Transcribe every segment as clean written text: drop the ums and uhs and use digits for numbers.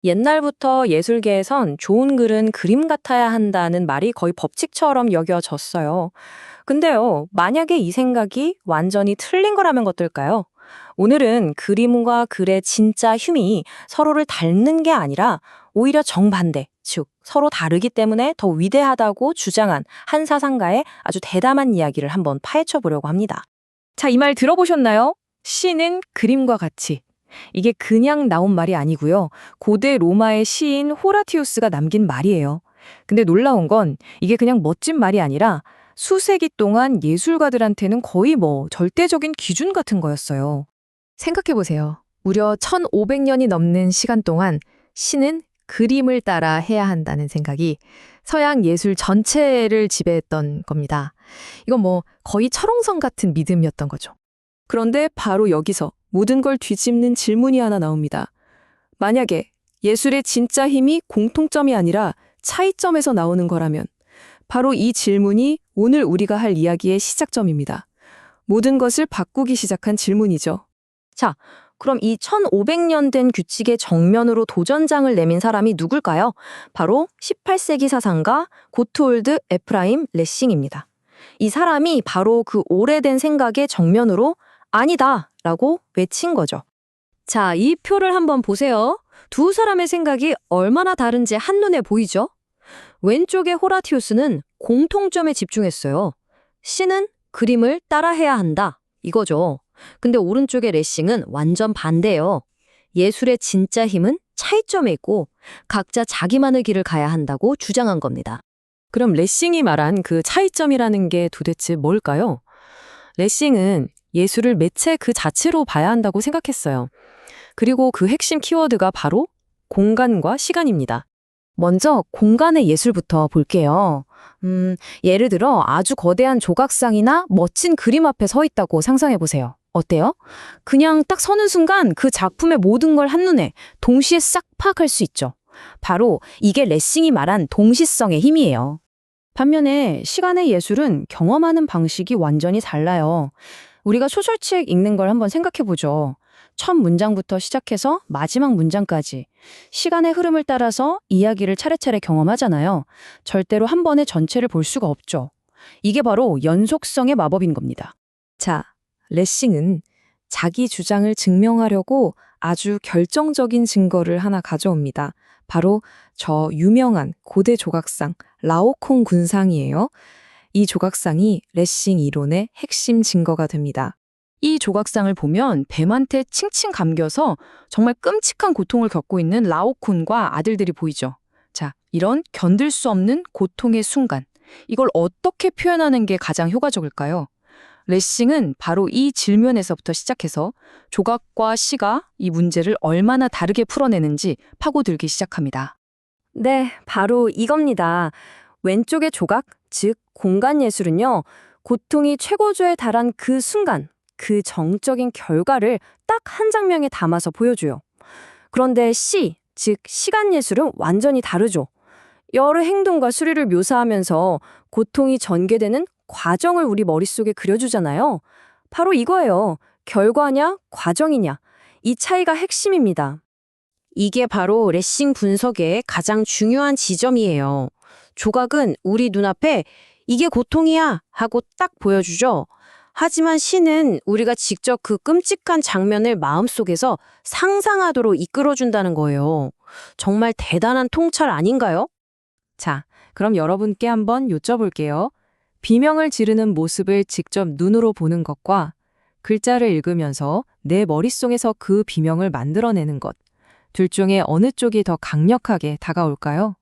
옛날부터 예술계에선 좋은 글은 그림 같아야 한다는 말이 거의 법칙처럼 여겨졌어요. 근데요, 만약에 이 생각이 완전히 틀린 거라면 어떨까요? 오늘은 그림과 글의 진짜 힘이 서로를 닮는 게 아니라 오히려 정반대, 즉 서로 다르기 때문에 더 위대하다고 주장한 한 사상가의 아주 대담한 이야기를 한번 파헤쳐 보려고 합니다. 자, 이 말 들어보셨나요? 시는 그림과 같이. 이게 그냥 나온 말이 아니고요. 고대 로마의 시인 호라티우스가 남긴 말이에요. 근데 놀라운 건 이게 그냥 멋진 말이 아니라 수세기 동안 예술가들한테는 거의 절대적인 기준 같은 거였어요. 생각해보세요. 무려 1500년이 넘는 시간 동안 시는 그림을 따라 해야 한다는 생각이 서양 예술 전체를 지배했던 겁니다. 이건 거의 철옹성 같은 믿음이었던 거죠. 그런데 바로 여기서 모든 걸 뒤집는 질문이 하나 나옵니다. 만약에 예술의 진짜 힘이 공통점이 아니라 차이점에서 나오는 거라면 바로 이 질문이 오늘 우리가 할 이야기의 시작점입니다. 모든 것을 바꾸기 시작한 질문이죠. 자, 그럼 이 1500년 된 규칙의 정면으로 도전장을 내민 사람이 누굴까요? 바로 18세기 사상가 고트홀드 에프라임 레싱입니다. 이 사람이 바로 그 오래된 생각의 정면으로 아니다 라고 외친 거죠. 자, 이 표를 한번 보세요. 두 사람의 생각이 얼마나 다른지 한눈에 보이죠? 왼쪽의 호라티우스는 공통점에 집중했어요. 시는 그림을 따라해야 한다. 이거죠. 근데 오른쪽의 레싱은 완전 반대예요. 예술의 진짜 힘은 차이점에 있고 각자 자기만의 길을 가야 한다고 주장한 겁니다. 그럼 레싱이 말한 그 차이점이라는 게 도대체 뭘까요? 레싱은 예술을 매체 그 자체로 봐야 한다고 생각했어요. 그리고 그 핵심 키워드가 바로 공간과 시간입니다. 먼저 공간의 예술부터 볼게요. 예를 들어 아주 거대한 조각상이나 멋진 그림 앞에 서 있다고 상상해 보세요. 어때요? 그냥 딱 서는 순간 그 작품의 모든 걸 한눈에 동시에 싹 파악할 수 있죠. 바로 이게 레싱이 말한 동시성의 힘이에요. 반면에 시간의 예술은 경험하는 방식이 완전히 달라요. 우리가 소설책 읽는 걸 한번 생각해 보죠. 첫 문장부터 시작해서 마지막 문장까지 시간의 흐름을 따라서 이야기를 차례차례 경험하잖아요. 절대로 한 번에 전체를 볼 수가 없죠. 이게 바로 연속성의 마법인 겁니다. 자, 레싱은 자기 주장을 증명하려고 아주 결정적인 증거를 하나 가져옵니다. 바로 저 유명한 고대 조각상 라오콩 군상이에요. 이 조각상이 레싱 이론의 핵심 증거가 됩니다. 이 조각상을 보면 뱀한테 칭칭 감겨서 정말 끔찍한 고통을 겪고 있는 라오쿤과 아들들이 보이죠. 자, 이런 견딜 수 없는 고통의 순간, 이걸 어떻게 표현하는 게 가장 효과적일까요? 레싱은 바로 이 질문에서부터 시작해서 조각과 시가 이 문제를 얼마나 다르게 풀어내는지 파고들기 시작합니다. 네, 바로 이겁니다. 왼쪽의 조각, 즉 공간 예술은요, 고통이 최고조에 달한 그 순간, 그 정적인 결과를 딱 한 장면에 담아서 보여줘요. 그런데 시, 즉 시간 예술은 완전히 다르죠. 여러 행동과 수리를 묘사하면서 고통이 전개되는 과정을 우리 머릿속에 그려주잖아요. 바로 이거예요. 결과냐, 과정이냐. 이 차이가 핵심입니다. 이게 바로 레싱 분석의 가장 중요한 지점이에요. 조각은 우리 눈앞에 이게 고통이야 하고 딱 보여주죠. 하지만 시는 우리가 직접 그 끔찍한 장면을 마음속에서 상상하도록 이끌어준다는 거예요. 정말 대단한 통찰 아닌가요? 자, 그럼 여러분께 한번 여쭤볼게요. 비명을 지르는 모습을 직접 눈으로 보는 것과 글자를 읽으면서 내 머릿속에서 그 비명을 만들어내는 것. 둘 중에 어느 쪽이 더 강력하게 다가올까요?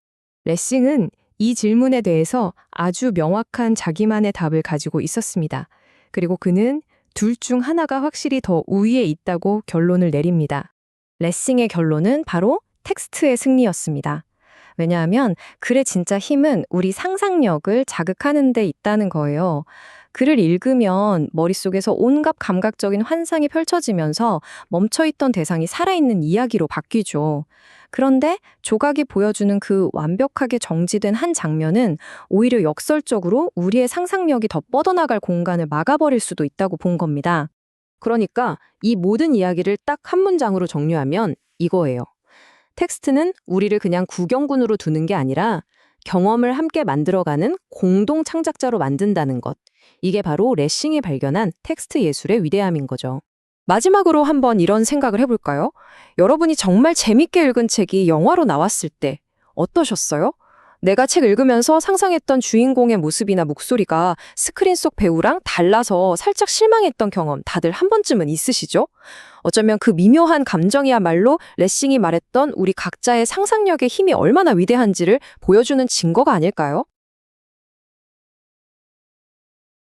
레싱은 이 질문에 대해서 아주 명확한 자기만의 답을 가지고 있었습니다. 그리고 그는 둘 중 하나가 확실히 더 우위에 있다고 결론을 내립니다. 레싱의 결론은 바로 텍스트의 승리였습니다. 왜냐하면 글의 진짜 힘은 우리 상상력을 자극하는 데 있다는 거예요. 글을 읽으면 머릿속에서 온갖 감각적인 환상이 펼쳐지면서 멈춰있던 대상이 살아있는 이야기로 바뀌죠. 그런데 조각이 보여주는 그 완벽하게 정지된 한 장면은 오히려 역설적으로 우리의 상상력이 더 뻗어나갈 공간을 막아버릴 수도 있다고 본 겁니다. 그러니까 이 모든 이야기를 딱 한 문장으로 정리하면 이거예요. 텍스트는 우리를 그냥 구경꾼으로 두는 게 아니라 경험을 함께 만들어가는 공동 창작자로 만든다는 것. 이게 바로 레싱이 발견한 텍스트 예술의 위대함인 거죠. 마지막으로 한번 이런 생각을 해볼까요? 여러분이 정말 재밌게 읽은 책이 영화로 나왔을 때 어떠셨어요? 내가 책 읽으면서 상상했던 주인공의 모습이나 목소리가 스크린 속 배우랑 달라서 살짝 실망했던 경험 다들 한 번쯤은 있으시죠? 어쩌면 그 미묘한 감정이야말로 레싱이 말했던 우리 각자의 상상력의 힘이 얼마나 위대한지를 보여주는 증거가 아닐까요?